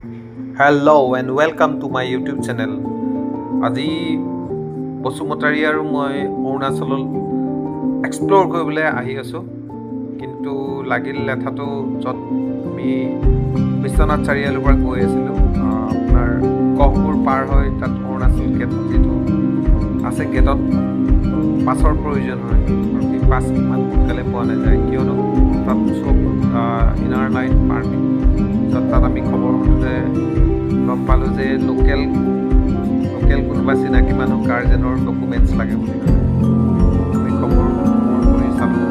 Hello and welcome to my YouTube channel. আজি বসুমতাৰী আৰু মই অৰুণাচল এক্সপ্লোৰ কৰিবলৈ আহি আছো কিন্তু লাগিল লেথাটো যত আমি বিশ্বনাথ চাৰিআলিৰ পৰা গৈ আছিলো আপোনাৰ কহপুৰ পাৰ হৈ তাত অৰুণাচল গেট যিটো আছে গেটত পাছৰ প্ৰয়োজন হয় আৰু এই পাছ ইমান সোনকালে পোৱা নাযায় কিয়নো তাত চব ইনাৰ লাইন পাৰ্কিং তাত আমি খবৰ মতে গম পালোঁ যে লোকেল কোনোবা চিনাকি মানুহ গাৰ্জেনৰ ডকুমেণ্টছ লাগে বুলি আমি খবৰ কৰি চালোঁ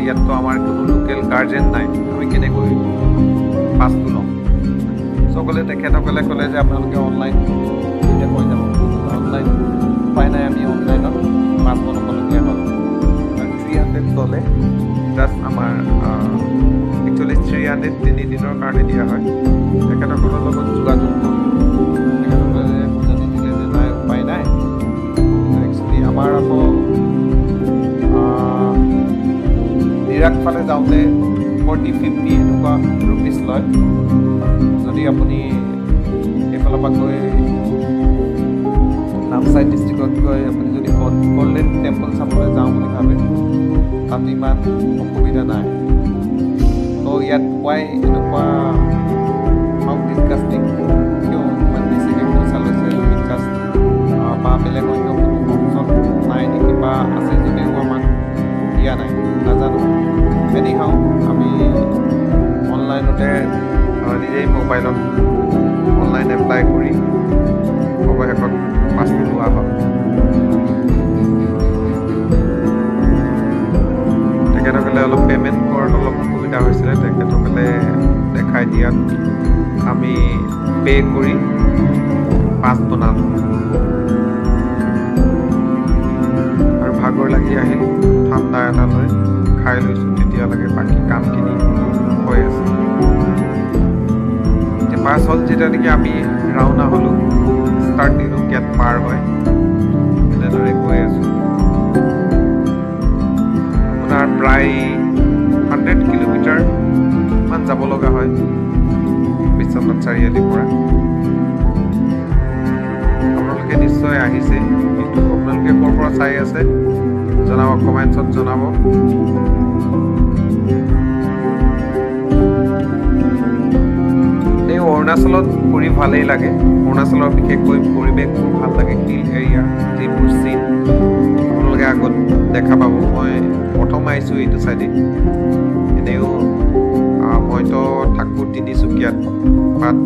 ইয়াততো আমাৰ কোনো লোকেল গাৰ্জেন নাই আমি কেনেকৈ পাছটো ল'ম সকলে তেখেতসকলে ক'লে যে আপোনালোকে অনলাইন হৈ যাব অনলাইন উপায় নাই আমি অনলাইনত পাছ বনাবলগীয়া হ'ল $300 জাষ্ট আমাৰ একচুৱেলি 300 3 দিনৰ কাৰণে দিয়া হয় তেখেতসকলৰ লগত যোগাযোগ তেখেতসকলে বুজানি দিলে যে নাই উপায় নাই একচুৱেলি আমাৰ আকৌ নিৰাক ফালে যাওঁতে 40-50 এনেকুৱা ৰুপিজ লয় যদি আপুনি এইফালৰ পৰা গৈ নামচাই ডিষ্ট্ৰিক্টত গৈ আপুনি যদি গল্ডেন টেম্পল চাবলৈ যাওঁ বুলি ভাবে তাত ইমান অসুবিধা নাই তো ইয়াত পুৱাই এনেকুৱা ডিছকাষ্টিং কিয় ইমান বেছিকৈ পইচা লৈছে ডিছকাষ্ট বা বেলেগ অন্য কোনো অপশ্যন নাই নেকি বা আছে যদিও আমাৰ দিয়া নাই নাজানো এনিহাও আমি অনলাইনতে নিজেই মোবাইলত অনলাইন এপ্লাই কৰি অৱশেষত পাছটো লোৱা হ'ল তেখেতসকলে অলপ পে'মেণ্ট কৰাত অলপ অসুবিধা হৈছিলে তেখেতসকলে দেখাই দিয়াত আমি পে' কৰি পাছ বনালোঁ আৰু ভাগৰ লাগি আহিল ঠাণ্ডা এটা লৈ খাই লৈছোঁ তেতিয়ালৈকে বাকী কামখিনি হৈ আছে পাছ হ'ল যেতিয়া নেকি আমি ৰাওনা হ'লোঁ ষ্টাৰ্ট দিলোঁ গেট পাৰ হয় এনেদৰে গৈ আছোঁ আপোনাৰ প্ৰায় 100 কিলোমিটাৰ মান যাব লগা হয় বিশ্বনাথ চাৰিআলিৰ পৰা আপোনালোকে নিশ্চয় আহিছে কিন্তু আপোনালোকে ক'ৰ পৰা চাই আছে জনাব কমেণ্টছত জনাব এই অৰুণাচলত ফুৰি ভালেই লাগে অৰুণাচলৰ বিশেষকৈ পৰিৱেশবোৰ ভাল লাগে হিল এৰিয়া যিবোৰ চিন আপোনালোকে আগত দেখা পাব মই প্ৰথম আহিছোঁ এইটো চাইডে এনেও মইতো থাকোঁ তিনিচুকীয়াত বাট